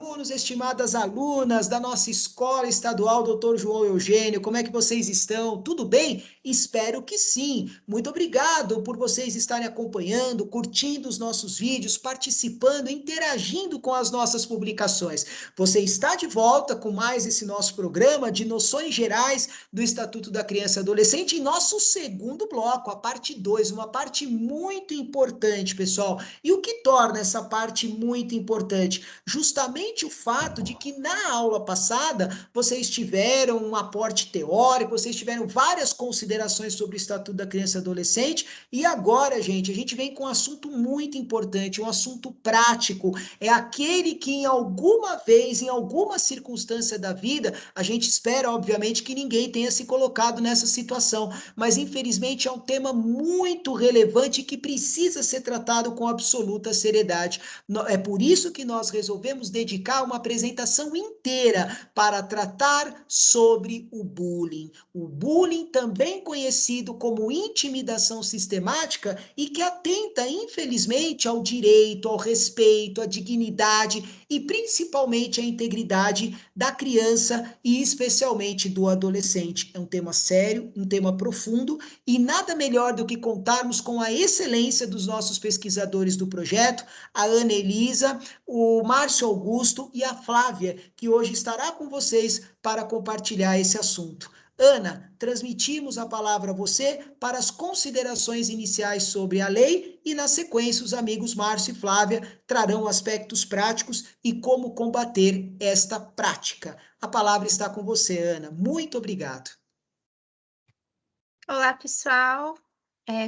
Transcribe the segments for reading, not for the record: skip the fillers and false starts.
Alunos, estimadas alunas da nossa escola estadual, Dr. João Eugênio, como é que vocês estão? Tudo bem? Espero que sim. Muito obrigado por vocês estarem acompanhando, curtindo os nossos vídeos, participando, interagindo com as nossas publicações. Você está de volta com mais esse nosso programa de noções gerais do Estatuto da Criança e Adolescente em nosso segundo bloco, a parte 2, uma parte muito importante, pessoal. E o que torna essa parte muito importante? Justamente o fato de que na aula passada vocês tiveram um aporte teórico, vocês tiveram várias considerações sobre o Estatuto da Criança e Adolescente, e agora, gente, a gente vem com um assunto muito importante, um assunto prático, é aquele que em alguma vez, em alguma circunstância da vida, a gente espera, obviamente, que ninguém tenha se colocado nessa situação, mas infelizmente é um tema muito relevante que precisa ser tratado com absoluta seriedade. É por isso que nós resolvemos dedicar uma apresentação inteira para tratar sobre o bullying. O bullying, também conhecido como intimidação sistemática, e que atenta, infelizmente, ao direito, ao respeito, à dignidade e principalmente à integridade da criança e especialmente do adolescente. É um tema sério, um tema profundo e nada melhor do que contarmos com a excelência dos nossos pesquisadores do projeto, a Ana Elisa, o Márcio Augusto e a Flávia, que hoje estará com vocês para compartilhar esse assunto. Ana, transmitimos a palavra a você para as considerações iniciais sobre a lei e, na sequência, os amigos Márcio e Flávia trarão aspectos práticos e como combater esta prática. A palavra está com você, Ana. Muito obrigado. Olá, pessoal.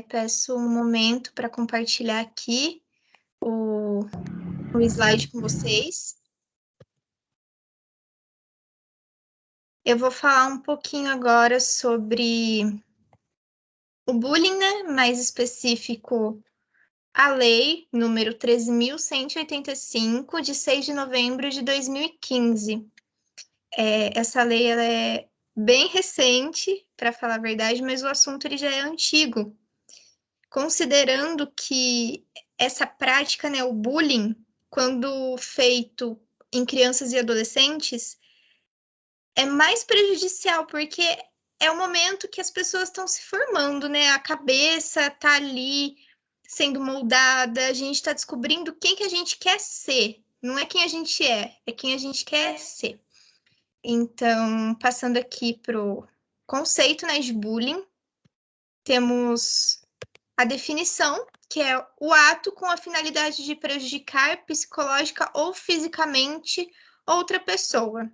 Peço um momento para compartilhar aqui o slide com vocês. Eu vou falar um pouquinho agora sobre o bullying, né? Mais específico, a lei número 13.185, de 6 de novembro de 2015. Essa lei ela é bem recente, para falar a verdade, mas o assunto ele já é antigo. Considerando que essa prática, né, o bullying, quando feito em crianças e adolescentes, é mais prejudicial, porque é o momento que as pessoas estão se formando, né? A cabeça tá ali sendo moldada, a gente está descobrindo quem que a gente quer ser. Não é quem a gente é quem a gente quer ser. Então, passando aqui pro conceito, né, de bullying, temos a definição, que é o ato com a finalidade de prejudicar psicológica ou fisicamente outra pessoa.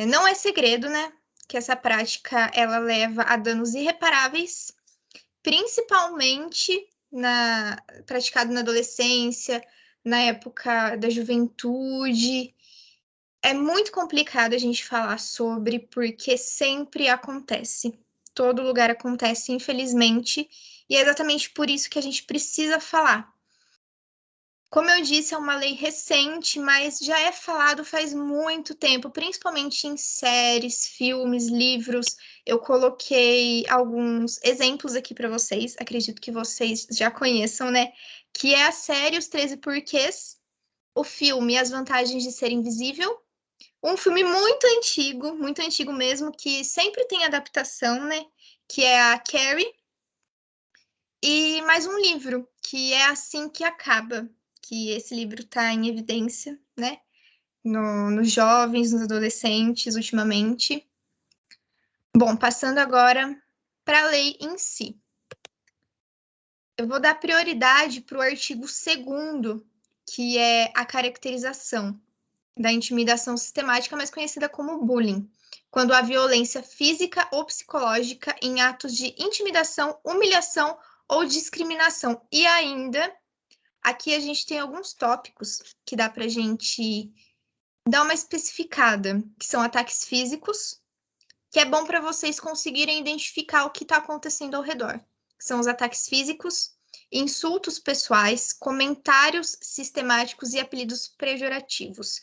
Não é segredo, né, que essa prática ela leva a danos irreparáveis, principalmente praticado na adolescência, na época da juventude. É muito complicado a gente falar sobre, porque sempre acontece. Todo lugar acontece, infelizmente, e é exatamente por isso que a gente precisa falar. Como eu disse, é uma lei recente, mas já é falado faz muito tempo, principalmente em séries, filmes, livros. Eu coloquei alguns exemplos aqui para vocês, acredito que vocês já conheçam, né? Que é a série Os 13 Porquês, o filme As Vantagens de Ser Invisível, um filme muito antigo mesmo, que sempre tem adaptação, né? Que é a Carrie. E mais um livro, que é Assim que Acaba, que esse livro está em evidência, né? Nos jovens, nos adolescentes, ultimamente. Bom, passando agora para a lei em si. Eu vou dar prioridade para o artigo 2º, que é a caracterização da intimidação sistemática, mais conhecida como bullying, quando há violência física ou psicológica em atos de intimidação, humilhação ou discriminação. E ainda, aqui a gente tem alguns tópicos que dá para a gente dar uma especificada, que são ataques físicos, que é bom para vocês conseguirem identificar o que está acontecendo ao redor. São os ataques físicos, insultos pessoais, comentários sistemáticos e apelidos pejorativos.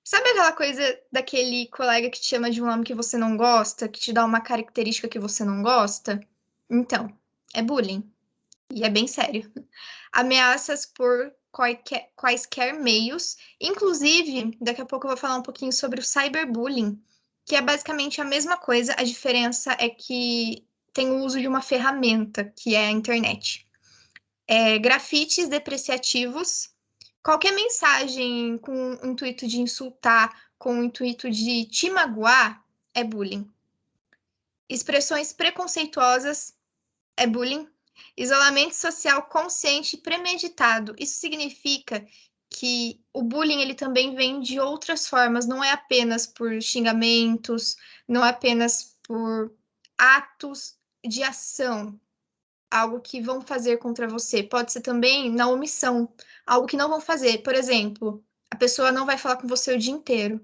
Sabe aquela coisa daquele colega que te chama de um nome que você não gosta, que te dá uma característica que você não gosta? Então, é bullying. E é bem sério. Ameaças por quaisquer meios. Inclusive, daqui a pouco eu vou falar um pouquinho sobre o cyberbullying, que é basicamente a mesma coisa, a diferença é que tem o uso de uma ferramenta, que é a internet. Grafites depreciativos, qualquer mensagem com o intuito de insultar, com o intuito de te magoar, é bullying. Expressões preconceituosas é bullying. Isolamento social consciente e premeditado. Isso significa que o bullying ele também vem de outras formas, não é apenas por xingamentos, não é apenas por atos de ação, algo que vão fazer contra você. Pode ser também na omissão, algo que não vão fazer. Por exemplo, a pessoa não vai falar com você o dia inteiro.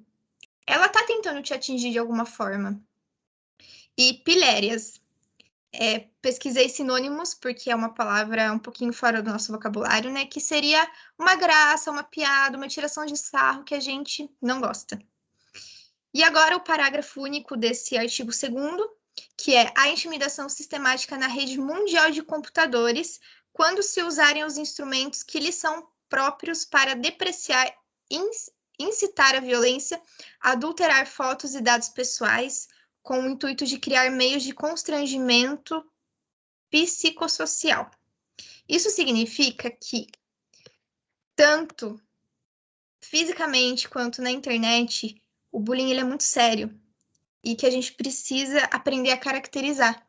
Ela tá tentando te atingir de alguma forma. E pilérias. Pesquisei sinônimos, porque é uma palavra um pouquinho fora do nosso vocabulário, né? Que seria uma graça, uma piada, uma tiração de sarro que a gente não gosta. E agora o parágrafo único desse artigo 2º, que é a intimidação sistemática na rede mundial de computadores, quando se usarem os instrumentos que lhes são próprios para depreciar, incitar a violência, adulterar fotos e dados pessoais, com o intuito de criar meios de constrangimento psicossocial. Isso significa que, tanto fisicamente quanto na internet, o bullying ele é muito sério e que a gente precisa aprender a caracterizar,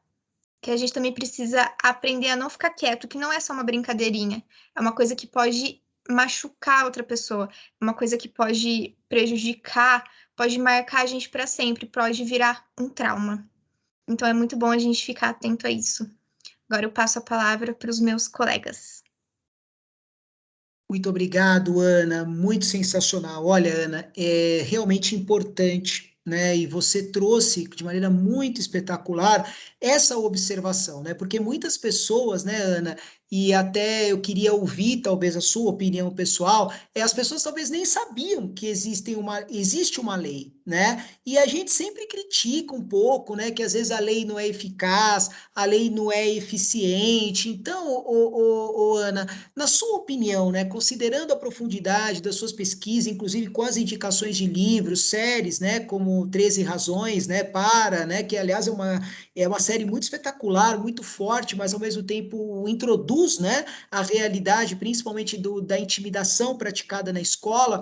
que a gente também precisa aprender a não ficar quieto, que não é só uma brincadeirinha, é uma coisa que pode machucar outra pessoa, é uma coisa que pode prejudicar, pode marcar a gente para sempre, pode virar um trauma. Então é muito bom a gente ficar atento a isso. Agora eu passo a palavra para os meus colegas. Muito obrigado, Ana. Muito sensacional. Olha, Ana, é realmente importante, né? E você trouxe de maneira muito espetacular essa observação, né? Porque muitas pessoas, né, Ana, e até eu queria ouvir talvez a sua opinião pessoal, as pessoas talvez nem sabiam que existe uma lei, né? E a gente sempre critica um pouco, né? Que às vezes a lei não é eficaz, a lei não é eficiente. Então, Ana, na sua opinião, né, considerando a profundidade das suas pesquisas, inclusive com as indicações de livros, séries, né, como 13 Razões, né, né, que aliás é uma série muito espetacular, muito forte, mas ao mesmo tempo introduz, né, a realidade, principalmente da intimidação praticada na escola.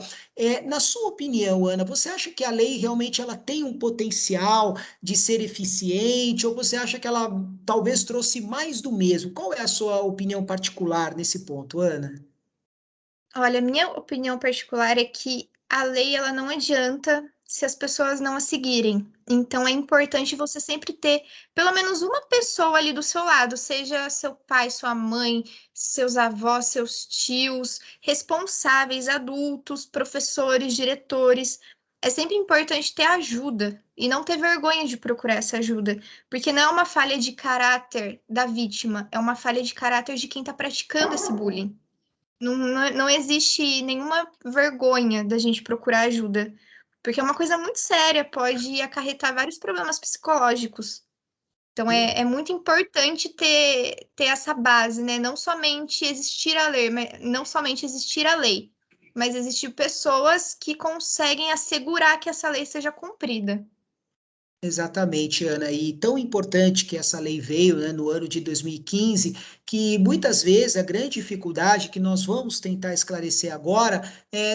Na sua opinião, Ana, você acha que a lei realmente ela tem um potencial de ser eficiente, ou você acha que ela talvez trouxe mais do mesmo? Qual é a sua opinião particular nesse ponto, Ana? Olha, minha opinião particular é que a lei ela não adianta se as pessoas não a seguirem. Então é importante você sempre ter pelo menos uma pessoa ali do seu lado, seja seu pai, sua mãe, seus avós, seus tios, responsáveis, adultos, professores, diretores. É sempre importante ter ajuda e não ter vergonha de procurar essa ajuda, porque não é uma falha de caráter da vítima, é uma falha de caráter de quem está praticando esse bullying. Não existe nenhuma vergonha da gente procurar ajuda, porque é uma coisa muito séria, pode acarretar vários problemas psicológicos. Então, é muito importante ter essa base, né? Não somente existir a lei, não somente existir a lei, mas existir pessoas que conseguem assegurar que essa lei seja cumprida. Exatamente, Ana. E tão importante que essa lei veio, né, no ano de 2015, que muitas vezes a grande dificuldade que nós vamos tentar esclarecer agora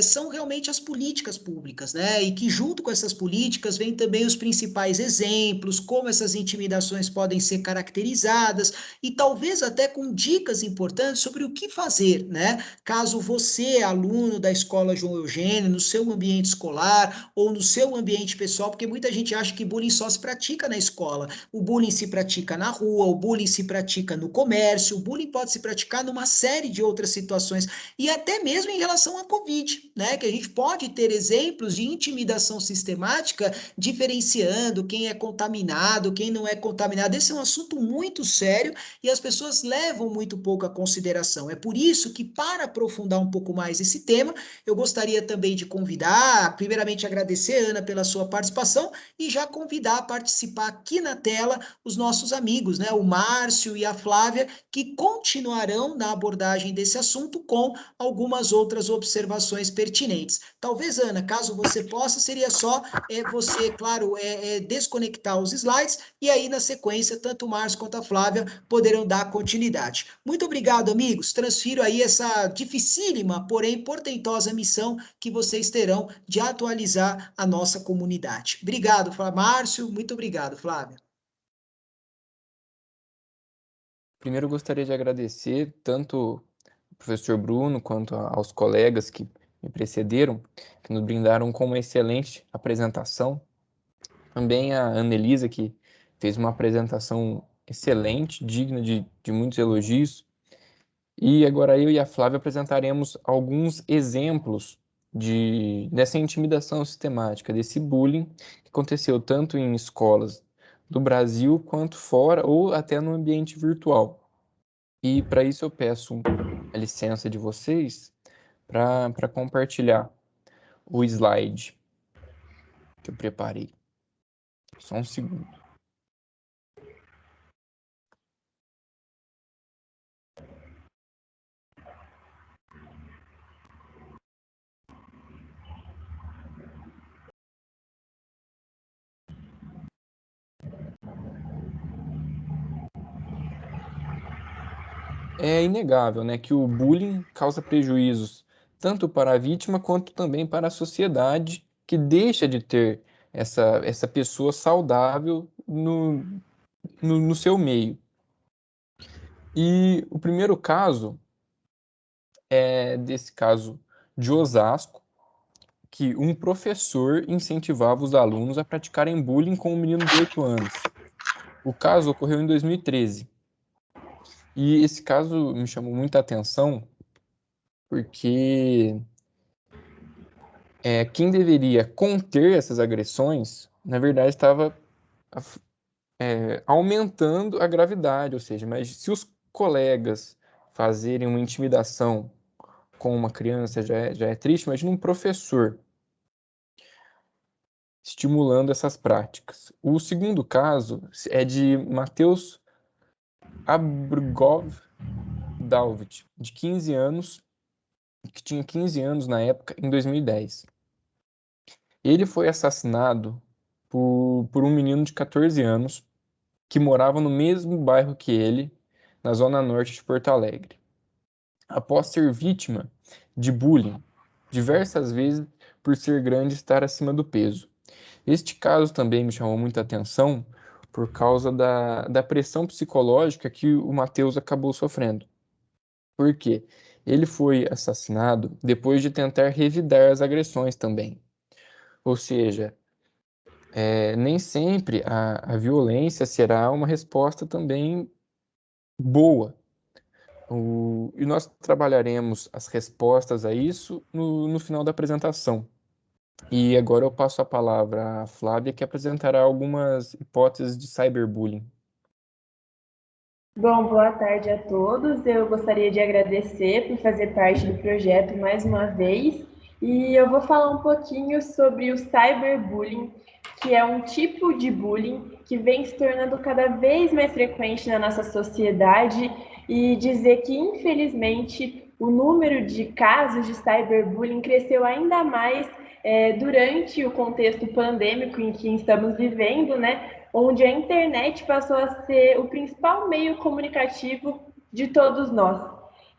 são realmente as políticas públicas, né? E que junto com essas políticas vem também os principais exemplos, como essas intimidações podem ser caracterizadas e talvez até com dicas importantes sobre o que fazer, né? Caso você, aluno da escola João Eugênio, no seu ambiente escolar ou no seu ambiente pessoal, porque muita gente acha que bullying só se pratica na escola. O bullying se pratica na rua, o bullying se pratica no comércio, o bullying pode se praticar numa série de outras situações, e até mesmo em relação à Covid, né? Que a gente pode ter exemplos de intimidação sistemática, diferenciando quem é contaminado, quem não é contaminado. Esse é um assunto muito sério e as pessoas levam muito pouco a consideração. É por isso que, para aprofundar um pouco mais esse tema, eu gostaria também de convidar, primeiramente agradecer, Ana, pela sua participação e já convidar convidar a participar aqui na tela os nossos amigos, né? O Márcio e a Flávia, que continuarão na abordagem desse assunto com algumas outras observações pertinentes. Talvez, Ana, caso você possa, seria só você, claro, desconectar os slides e aí, na sequência, tanto o Márcio quanto a Flávia poderão dar continuidade. Muito obrigado, amigos. Transfiro aí essa dificílima, porém portentosa missão que vocês terão de atualizar a nossa comunidade. Obrigado, Márcio. Muito obrigado, Flávia. Primeiro, eu gostaria de agradecer tanto ao professor Bruno quanto aos colegas que me precederam, que nos brindaram com uma excelente apresentação. Também a Annelisa, que fez uma apresentação excelente, digna de muitos elogios. E agora eu e a Flávia apresentaremos alguns exemplos dessa intimidação sistemática, desse bullying que aconteceu tanto em escolas do Brasil quanto fora ou até no ambiente virtual. E para isso eu peço a licença de vocês para compartilhar o slide que eu preparei. Só um segundo. É inegável, né, que o bullying causa prejuízos tanto para a vítima quanto também para a sociedade, que deixa de ter essa pessoa saudável no seu meio. E o primeiro caso é desse caso de Osasco, que um professor incentivava os alunos a praticarem bullying com um menino de 8 anos. O caso ocorreu em 2013. E esse caso me chamou muita atenção porque quem deveria conter essas agressões, na verdade, estava aumentando a gravidade. Ou seja, mas se os colegas fazerem uma intimidação com uma criança já é triste, imagina um professor estimulando essas práticas. O segundo caso é de Matheus Abrgov Dalvit, de 15 anos, que tinha 15 anos na época, em 2010. Ele foi assassinado por um menino de 14 anos que morava no mesmo bairro que ele, na zona norte de Porto Alegre. Após ser vítima de bullying diversas vezes por ser grande e estar acima do peso. Este caso também me chamou muita atenção por causa da pressão psicológica que o Matheus acabou sofrendo. Por quê? Ele foi assassinado depois de tentar revidar as agressões também. Ou seja, nem sempre a violência será uma resposta também boa. E nós trabalharemos as respostas a isso no final da apresentação. E agora eu passo a palavra à Flávia, que apresentará algumas hipóteses de cyberbullying. Bom, boa tarde a todos. Eu gostaria de agradecer por fazer parte do projeto mais uma vez. E eu vou falar um pouquinho sobre o cyberbullying, que é um tipo de bullying que vem se tornando cada vez mais frequente na nossa sociedade, e dizer que, infelizmente, o número de casos de cyberbullying cresceu ainda mais durante o contexto pandêmico em que estamos vivendo, né? Onde a internet passou a ser o principal meio comunicativo de todos nós.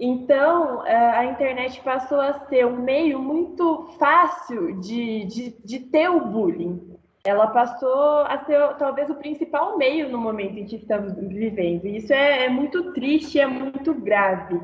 Então, a internet passou a ser um meio muito fácil de ter o bullying. Ela passou a ser talvez o principal meio no momento em que estamos vivendo. E isso é muito triste, é muito grave.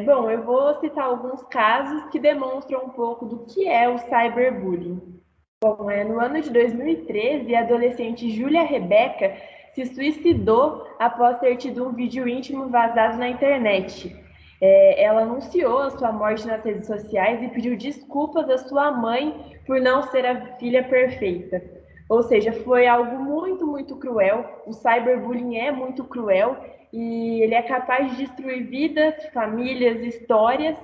Bom, eu vou citar alguns casos que demonstram um pouco do que é o cyberbullying. Bom, no ano de 2013, a adolescente Júlia Rebeca se suicidou após ter tido um vídeo íntimo vazado na internet. Ela anunciou a sua morte nas redes sociais e pediu desculpas à sua mãe por não ser a filha perfeita. Ou seja, foi algo muito, muito cruel. O cyberbullying é muito cruel e ele é capaz de destruir vidas, famílias, histórias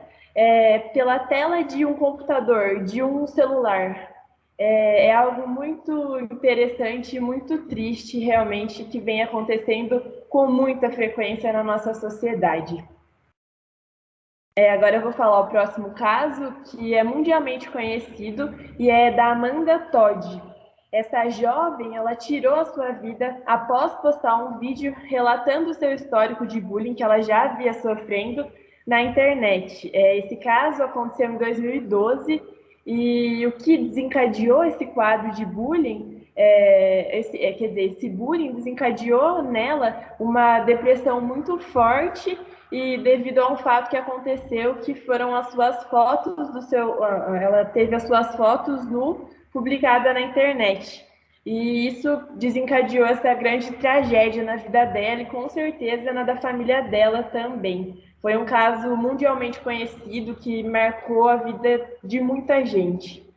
pela tela de um computador, de um celular. É algo muito interessante e muito triste, realmente, que vem acontecendo com muita frequência na nossa sociedade. Agora eu vou falar o próximo caso, que é mundialmente conhecido, e é da Amanda Todd. Essa jovem, ela tirou a sua vida após postar um vídeo relatando o seu histórico de bullying que ela já havia sofrendo na internet. Esse caso aconteceu em 2012, e o que desencadeou esse quadro de bullying, esse bullying desencadeou nela uma depressão muito forte, e devido a um fato que aconteceu, que foram as suas fotos ela teve as suas fotos publicada na internet. E isso desencadeou essa grande tragédia na vida dela e com certeza na da família dela também. Foi um caso mundialmente conhecido que marcou a vida de muita gente.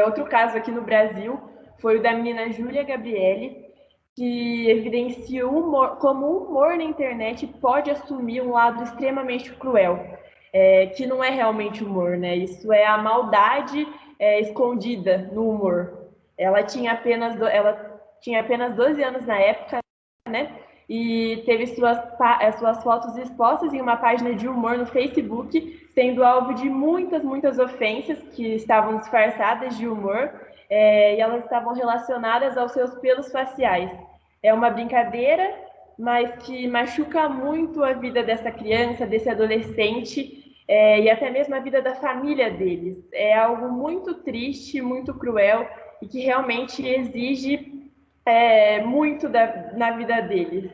Outro caso aqui no Brasil foi o da menina Júlia Gabriele, que evidencia como o humor na internet pode assumir um lado extremamente cruel, que não é realmente humor, né? Isso é a maldade escondida no humor. Ela tinha apenas 12 anos na época, né? E teve suas fotos expostas em uma página de humor no Facebook, sendo alvo de muitas ofensas que estavam disfarçadas de humor, e elas estavam relacionadas aos seus pelos faciais. É uma brincadeira, mas que machuca muito a vida dessa criança, desse adolescente, e até mesmo a vida da família deles. É algo muito triste, muito cruel, e que realmente exige muito na vida deles.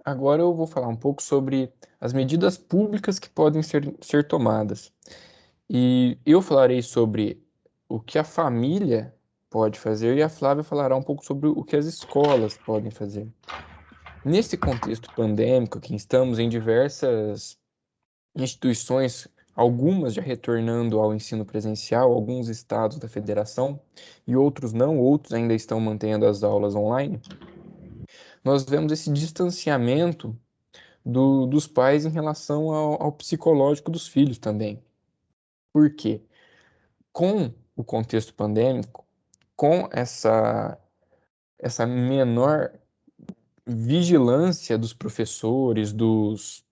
Agora eu vou falar um pouco sobre as medidas públicas que podem ser tomadas. E eu falarei sobre o que a família pode fazer e a Flávia falará um pouco sobre o que as escolas podem fazer. Nesse contexto pandêmico que estamos em diversas instituições, algumas já retornando ao ensino presencial, alguns estados da federação e outros não, outros ainda estão mantendo as aulas online, nós vemos esse distanciamento dos pais em relação ao psicológico dos filhos também. Por quê? Com o contexto pandêmico, com essa menor vigilância dos professores, dos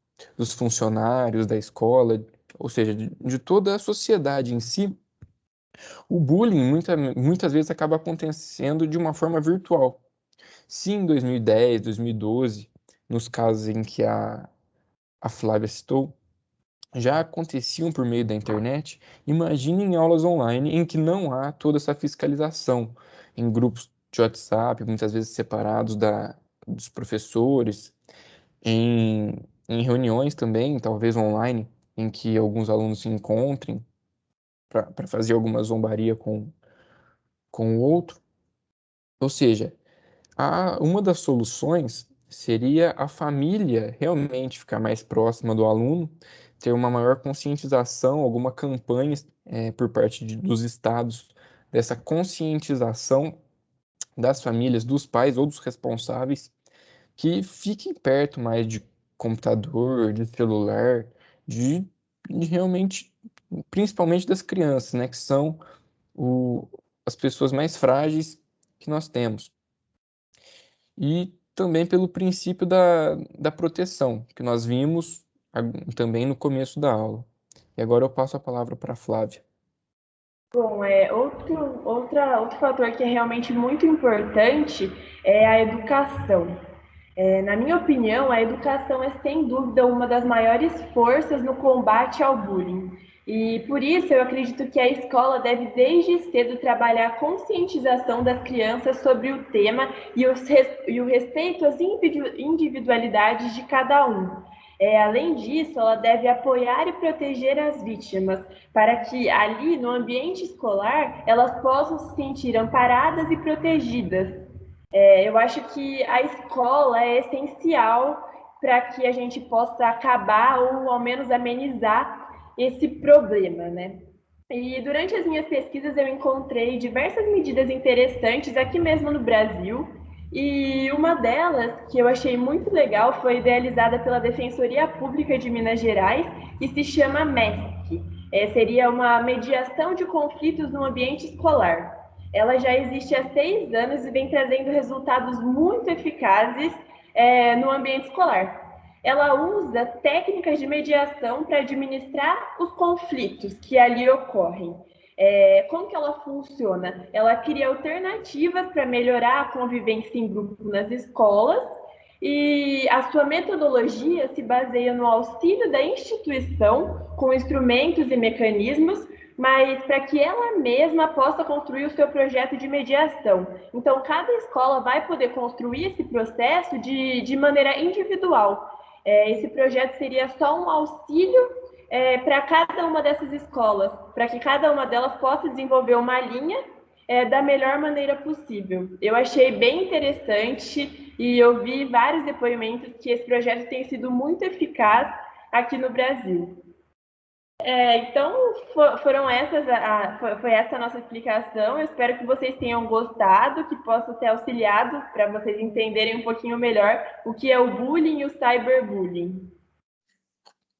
funcionários da escola, ou seja, de toda a sociedade em si, o bullying muitas vezes acaba acontecendo de uma forma virtual. Se em 2010, 2012, nos casos em que a Flávia citou, já aconteciam por meio da internet, imagine em aulas online em que não há toda essa fiscalização, em grupos de WhatsApp, muitas vezes separados dos professores, em reuniões também, talvez online, em que alguns alunos se encontrem para fazer alguma zombaria com o outro. Ou seja, uma das soluções seria a família realmente ficar mais próxima do aluno, ter uma maior conscientização, alguma campanha por parte dos estados, dessa conscientização das famílias, dos pais ou dos responsáveis, que fiquem perto mais de computador, de celular, de, de realmente, principalmente das crianças, né, que são o, as pessoas mais frágeis que nós temos. E também pelo princípio da proteção, que nós vimos também no começo da aula. E agora eu passo a palavra para a Flávia. Bom, outro fator que é realmente muito importante é a educação. Na minha opinião, a educação é sem dúvida uma das maiores forças no combate ao bullying. E por isso eu acredito que a escola deve desde cedo trabalhar a conscientização das crianças sobre o tema e o respeito às individualidades de cada um. Além disso, ela deve apoiar e proteger as vítimas, para que ali no ambiente escolar elas possam se sentir amparadas e protegidas. Eu acho que a escola é essencial para que a gente possa acabar ou ao menos amenizar esse problema, né? E durante as minhas pesquisas eu encontrei diversas medidas interessantes aqui mesmo no Brasil, E uma delas, que eu achei muito legal, foi idealizada pela Defensoria Pública de Minas Gerais e se chama MESC. Seria uma mediação de conflitos no ambiente escolar. Ela já existe há 6 anos e vem trazendo resultados muito eficazes no ambiente escolar. Ela usa técnicas de mediação para administrar os conflitos que ali ocorrem. Como que ela funciona? Ela cria alternativas para melhorar a convivência em grupo nas escolas e a sua metodologia se baseia no auxílio da instituição com instrumentos e mecanismos, mas para que ela mesma possa construir o seu projeto de mediação. Então, cada escola vai poder construir esse processo de maneira individual. Esse projeto seria só um auxílio para cada uma dessas escolas, para que cada uma delas possa desenvolver uma linha da melhor maneira possível. Eu achei bem interessante e eu vi vários depoimentos que esse projeto tem sido muito eficaz aqui no Brasil. Então, foi essa a nossa explicação. Eu espero que vocês tenham gostado, que possa ter auxiliado para vocês entenderem um pouquinho melhor o que é o bullying e o cyberbullying.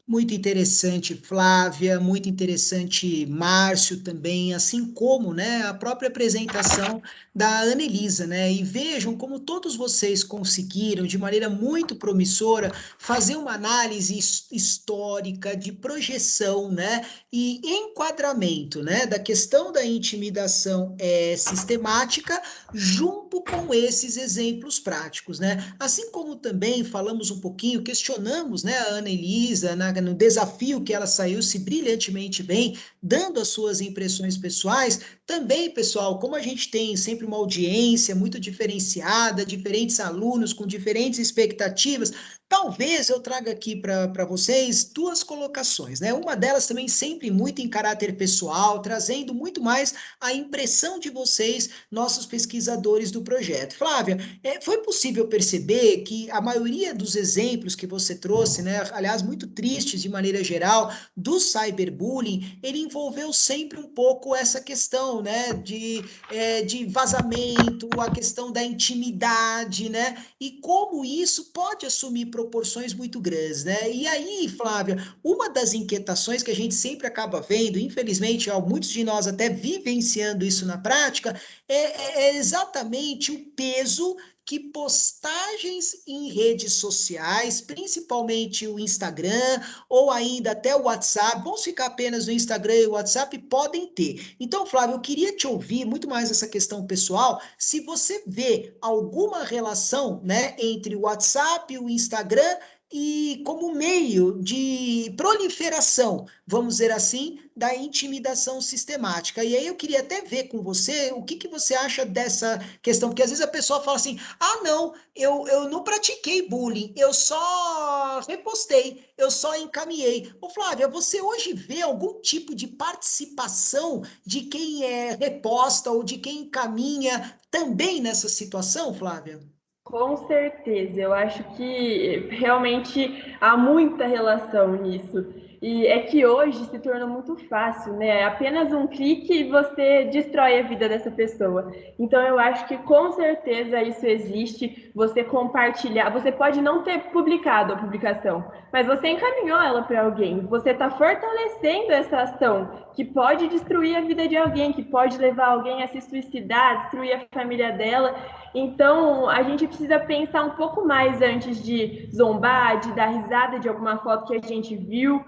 Muito interessante, Flávia, muito interessante, Márcio também, assim como, né, a própria apresentação da Anelisa, né, e vejam como todos vocês conseguiram, de maneira muito promissora, fazer uma análise histórica, de projeção, né, e enquadramento, né, da questão da intimidação sistemática, junto com esses exemplos práticos, né, assim como também falamos um pouquinho, questionamos, né, a Anelisa, no desafio que ela saiu-se brilhantemente bem, dando as suas impressões pessoais. Também, pessoal, como a gente tem sempre uma audiência muito diferenciada, diferentes alunos com diferentes expectativas, talvez eu traga aqui para vocês 2 colocações, né? Uma delas também sempre muito em caráter pessoal, trazendo muito mais a impressão de vocês, nossos pesquisadores do projeto. Flávia, foi possível perceber que a maioria dos exemplos que você trouxe, né, aliás, muito tristes de maneira geral, do cyberbullying, ele envolveu sempre um pouco essa questão, né, de vazamento, a questão da intimidade, né, e como isso pode assumir proporções muito grandes, né, e aí, Flávia, uma das inquietações que a gente sempre acaba vendo, infelizmente, muitos de nós até vivenciando isso na prática, é exatamente o peso que postagens em redes sociais, principalmente o Instagram, ou ainda até o WhatsApp, vamos ficar apenas no Instagram e o WhatsApp, podem ter. Então, Flávio, eu queria te ouvir muito mais essa questão pessoal, se você vê alguma relação, né, entre o WhatsApp e o Instagram e como meio de proliferação, vamos dizer assim, da intimidação sistemática. E aí eu queria até ver com você o que você acha dessa questão, porque às vezes a pessoa fala assim, não, eu não pratiquei bullying, eu só repostei, eu só encaminhei. Ô Flávia, você hoje vê algum tipo de participação de quem reposta ou de quem encaminha também nessa situação, Flávia? Com certeza, eu acho que realmente há muita relação nisso. E é que hoje se tornou muito fácil, né? Apenas um clique e você destrói a vida dessa pessoa. Então eu acho que com certeza isso existe. Você compartilhar, você pode não ter publicado a publicação, mas você encaminhou ela para alguém. Você está fortalecendo essa ação que pode destruir a vida de alguém, que pode levar alguém a se suicidar, destruir a família dela. Então, a gente precisa pensar um pouco mais antes de zombar, de dar risada de alguma foto que a gente viu.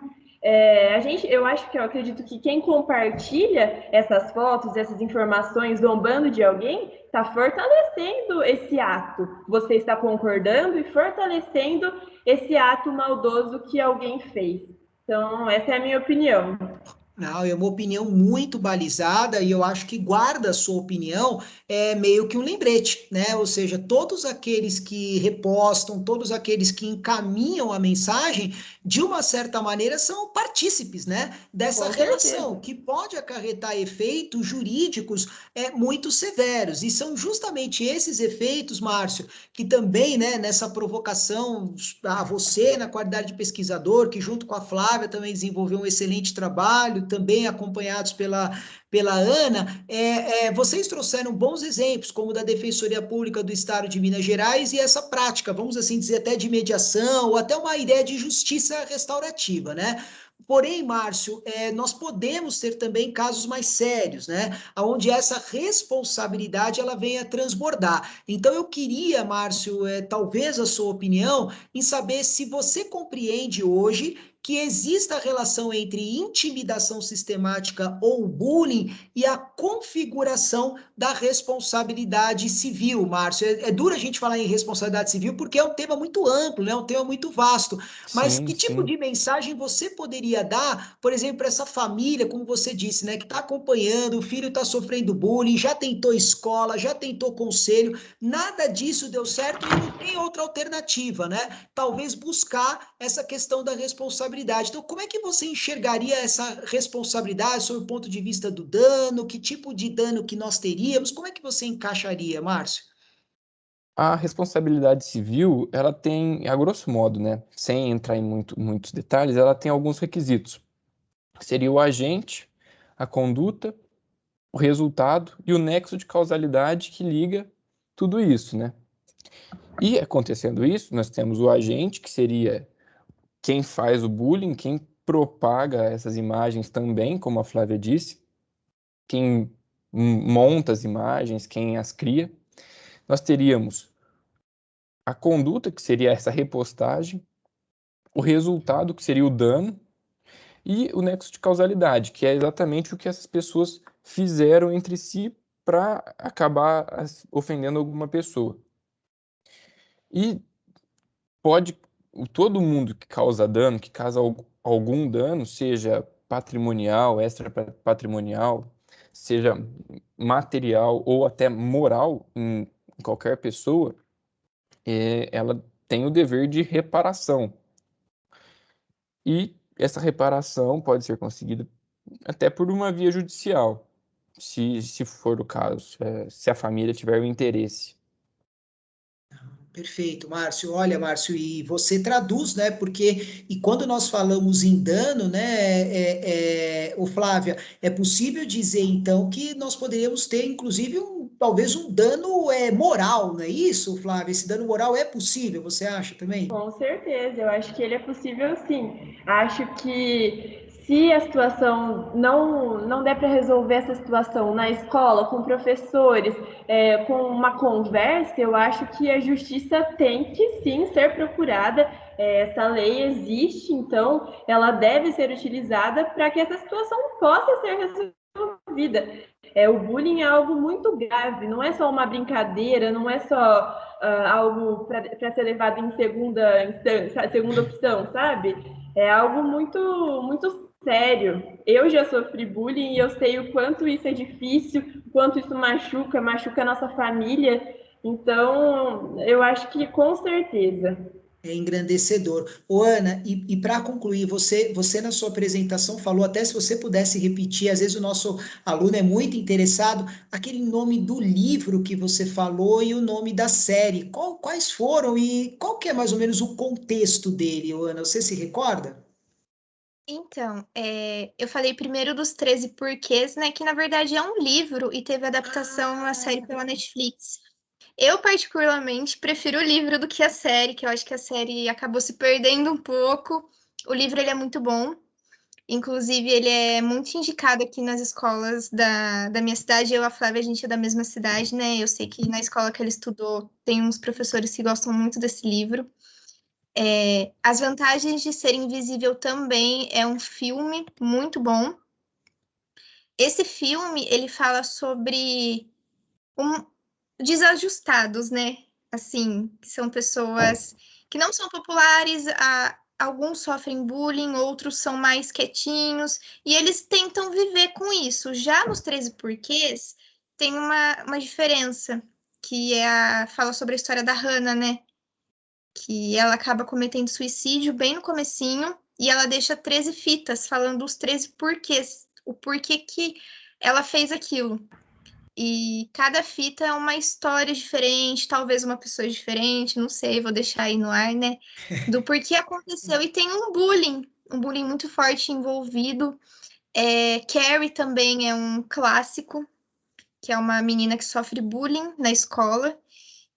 Eu acredito que quem compartilha essas fotos, essas informações, zombando de alguém, está fortalecendo esse ato. Você está concordando e fortalecendo esse ato maldoso que alguém fez. Então, essa é a minha opinião. Não, é uma opinião muito balizada e eu acho que guarda a sua opinião meio que um lembrete, né? Ou seja, todos aqueles que repostam, todos aqueles que encaminham a mensagem, de uma certa maneira, são partícipes, né? Dessa relação, que pode acarretar efeitos jurídicos muito severos. E são justamente esses efeitos, Márcio, que também, né, nessa provocação a você, na qualidade de pesquisador, que junto com a Flávia também desenvolveu um excelente trabalho, Flávio, também acompanhados pela Ana, vocês trouxeram bons exemplos, como o da Defensoria Pública do Estado de Minas Gerais, e essa prática, vamos assim dizer, até de mediação, ou até uma ideia de justiça restaurativa, né? Porém, Márcio, nós podemos ter também casos mais sérios, né? Onde essa responsabilidade ela venha transbordar. Então, eu queria, Márcio, talvez a sua opinião, em saber se você compreende hoje que exista a relação entre intimidação sistemática ou bullying e a configuração da responsabilidade civil, Márcio. É duro a gente falar em responsabilidade civil porque é um tema muito amplo, né? Um tema muito vasto. Mas Sim, que tipo sim. de mensagem você poderia dar, por exemplo, para essa família, como você disse, né? Que está acompanhando, o filho está sofrendo bullying, já tentou escola, já tentou conselho, nada disso deu certo e não tem outra alternativa, né? Talvez buscar essa questão da responsabilidade. Então, como é que você enxergaria essa responsabilidade sob o ponto de vista do dano? Que tipo de dano que nós teríamos? Como é que você encaixaria, Márcio? A responsabilidade civil, ela tem, a grosso modo, né, sem entrar em muitos detalhes, ela tem alguns requisitos. Seria o agente, a conduta, o resultado e o nexo de causalidade que liga tudo isso, né? E acontecendo isso, nós temos o agente, que seria quem faz o bullying, quem propaga essas imagens também, como a Flávia disse, quem monta as imagens, quem as cria. Nós teríamos a conduta, que seria essa repostagem, o resultado, que seria o dano, e o nexo de causalidade, que é exatamente o que essas pessoas fizeram entre si para acabar ofendendo alguma pessoa. E pode, todo mundo que causa dano, que causa algum dano, seja patrimonial, extrapatrimonial, seja material ou até moral em qualquer pessoa, ela tem o dever de reparação. E essa reparação pode ser conseguida até por uma via judicial, se for o caso, se a família tiver o interesse. Perfeito, Márcio. Olha, Márcio, e você traduz, né? Porque, e quando nós falamos em dano, né, ô Flávia, é possível dizer, então, que nós poderíamos ter, inclusive, talvez um dano moral, não é isso, Flávia? Esse dano moral é possível, você acha também? Com certeza, eu acho que ele é possível sim. Acho que se a situação não der para resolver essa situação na escola, com professores, com uma conversa, eu acho que a justiça tem que sim ser procurada. Essa lei existe, então ela deve ser utilizada para que essa situação possa ser resolvida. O bullying é algo muito grave, não é só uma brincadeira, não é só algo para ser levado em segunda instância, segunda opção, sabe? É algo muito, muito sério. Eu já sofri bullying e eu sei o quanto isso é difícil, o quanto isso machuca a nossa família. Então, eu acho que com certeza. É engrandecedor. Ô, Ana, e para concluir, você na sua apresentação falou, até se você pudesse repetir, às vezes o nosso aluno é muito interessado, aquele nome do livro que você falou e o nome da série. Quais foram e qual que é mais ou menos o contexto dele, ô, Ana? Você se recorda? Então, eu falei primeiro dos 13 porquês, né? Que na verdade é um livro e teve adaptação na série pela Netflix. Eu, particularmente, prefiro o livro do que a série, que eu acho que a série acabou se perdendo um pouco. O livro ele é muito bom. Inclusive, ele é muito indicado aqui nas escolas da minha cidade. Eu e a Flávia, a gente é da mesma cidade, né? Eu sei que na escola que ela estudou tem uns professores que gostam muito desse livro. As Vantagens de Ser Invisível também é um filme muito bom. Esse filme, ele fala sobre desajustados, né? Assim, que são pessoas que não são populares, alguns sofrem bullying, outros são mais quietinhos, e eles tentam viver com isso. Já nos 13 Porquês, tem uma diferença, que fala sobre a história da Hannah, né? Que ela acaba cometendo suicídio bem no comecinho, e ela deixa 13 fitas falando os 13 porquês, o porquê que ela fez aquilo. E cada fita é uma história diferente, talvez uma pessoa diferente, não sei, vou deixar aí no ar, né? Do porquê aconteceu. E tem um bullying muito forte envolvido. Carrie também é um clássico, que é uma menina que sofre bullying na escola,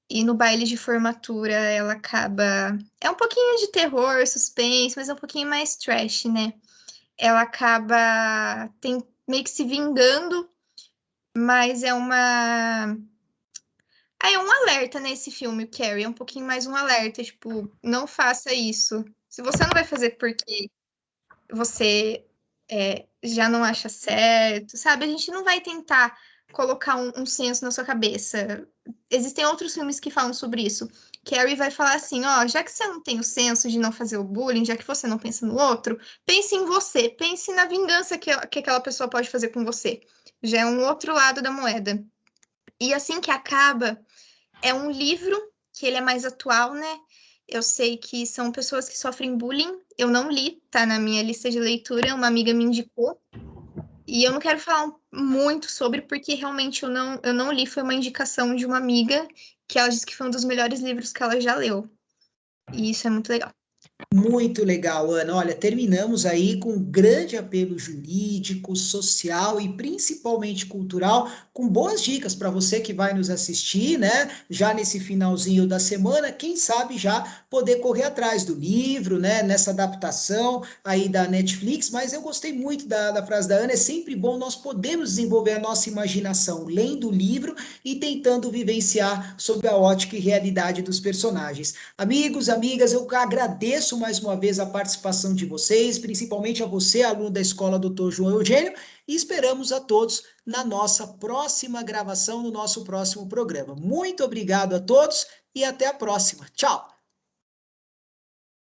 e no baile de formatura ela acaba... É um pouquinho de terror, suspense, mas é um pouquinho mais trash, né? Ela acaba meio que se vingando, mas é uma... é um alerta nesse filme, o Carrie, é um pouquinho mais um alerta, tipo, não faça isso. Se você não vai fazer porque você já não acha certo, sabe? A gente não vai tentar colocar um senso na sua cabeça. Existem outros filmes que falam sobre isso. Carrie vai falar assim, ó, já que você não tem o senso de não fazer o bullying, já que você não pensa no outro, pense em você, pense na vingança que aquela pessoa pode fazer com você. Já é um outro lado da moeda. E assim que acaba, é um livro que ele é mais atual, né? Eu sei que são pessoas que sofrem bullying. Eu não li, tá na minha lista de leitura, uma amiga me indicou. E eu não quero falar muito sobre, porque realmente eu não li, foi uma indicação de uma amiga que ela disse que foi um dos melhores livros que ela já leu. E isso é muito legal. Muito legal, Ana. Olha, terminamos aí com um grande apelo jurídico, social e principalmente cultural, com boas dicas para você que vai nos assistir, né? Já nesse finalzinho da semana, quem sabe já poder correr atrás do livro, né? Nessa adaptação aí da Netflix. Mas eu gostei muito da frase da Ana. É sempre bom nós podermos desenvolver a nossa imaginação lendo o livro e tentando vivenciar sob a ótica e realidade dos personagens. Amigos, amigas, eu agradeço mais uma vez a participação de vocês, principalmente a você, aluno da Escola Dr. João Eugênio, e esperamos a todos na nossa próxima gravação, no nosso próximo programa. Muito obrigado a todos e até a próxima. Tchau!